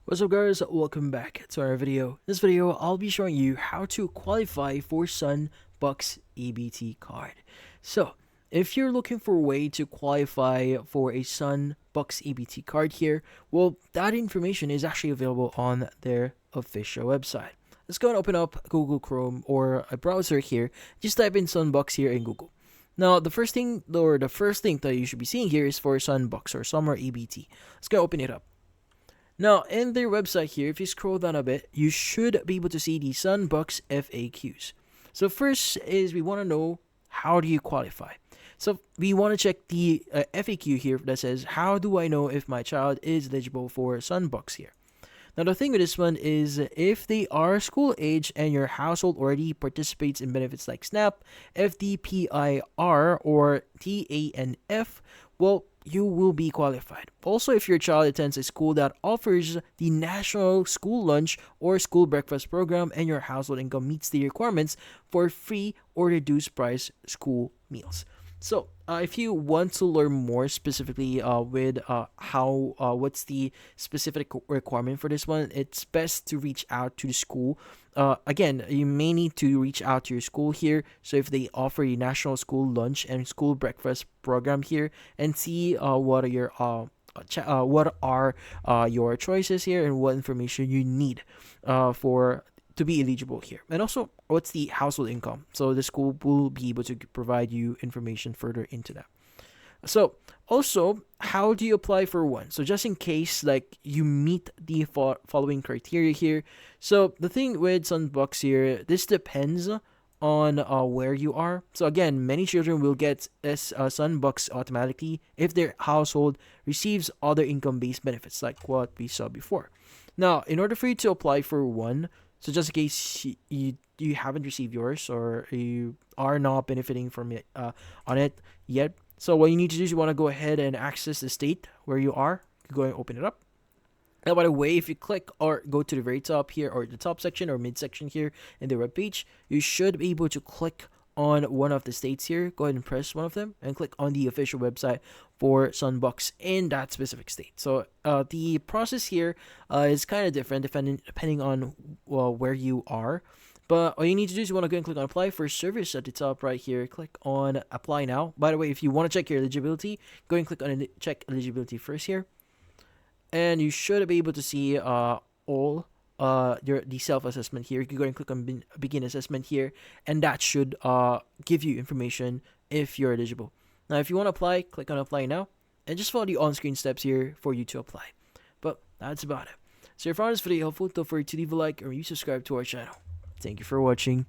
What's up guys, welcome back to our video. In this video, I'll be showing you how to qualify for Sun Bucks EBT card. So, if you're looking for a way to qualify for a Sun Bucks EBT card here, well, that information is actually available on their official website. Let's go and open up Google Chrome or a browser here. Just type in Sun Bucks here in Google. Now, the first thing that you should be seeing here is for Sun Bucks or Summer EBT. Let's go open it up. Now, in their website here, if you scroll down a bit, you should be able to see the Sun Bucks FAQs. So first is we want to know, how do you qualify? So we want to check the FAQ here that says, how do I know if my child is eligible for Sun Bucks here? Now, the thing with this one is if they are school age and your household already participates in benefits like SNAP, FDPIR, or TANF, well, you will be qualified. Also, if your child attends a school that offers the National School Lunch or School Breakfast program and your household income meets the requirements for free or reduced price school meals. So, if you want to learn more specifically with what's the specific requirement for this one, it's best to reach out to the school. Again, you may need to reach out to your school here. So if they offer a national school lunch and school breakfast program here, and see what are your choices here and what information you need for to be eligible here, and also what's the household income. So the school will be able to provide you information further into that. So also, how do you apply for one? So just in case like you meet the following criteria here. So the thing with Sun Bucks here, this depends on where you are. So again, many children will get Sun Bucks automatically if their household receives other income-based benefits like what we saw before. Now, in order for you to apply for one, so just in case you haven't received yours or you are not benefiting from it on it yet, so what you need to do is you want to go ahead and access the state where you are. You go and open it up. Now, by the way, if you click or go to the very top here or the top section or mid section here in the web page, you should be able to click on one of the states here. Go ahead and press one of them and click on the official website for Sun Bucks in that specific state. So the process here is kind of different depending on where you are. But all you need to do is you want to go and click on apply for service at the top right here. Click on apply now. By the way, if you want to check your eligibility, go and click on check eligibility first here. And you should be able to see all the self-assessment here. You can go and click on begin assessment here, and that should give you information if you're eligible. Now, if you want to apply, click on apply now, and just follow the on-screen steps here for you to apply. But that's about it. So if you found this video helpful, don't forget to leave a like or you subscribe to our channel. Thank you for watching.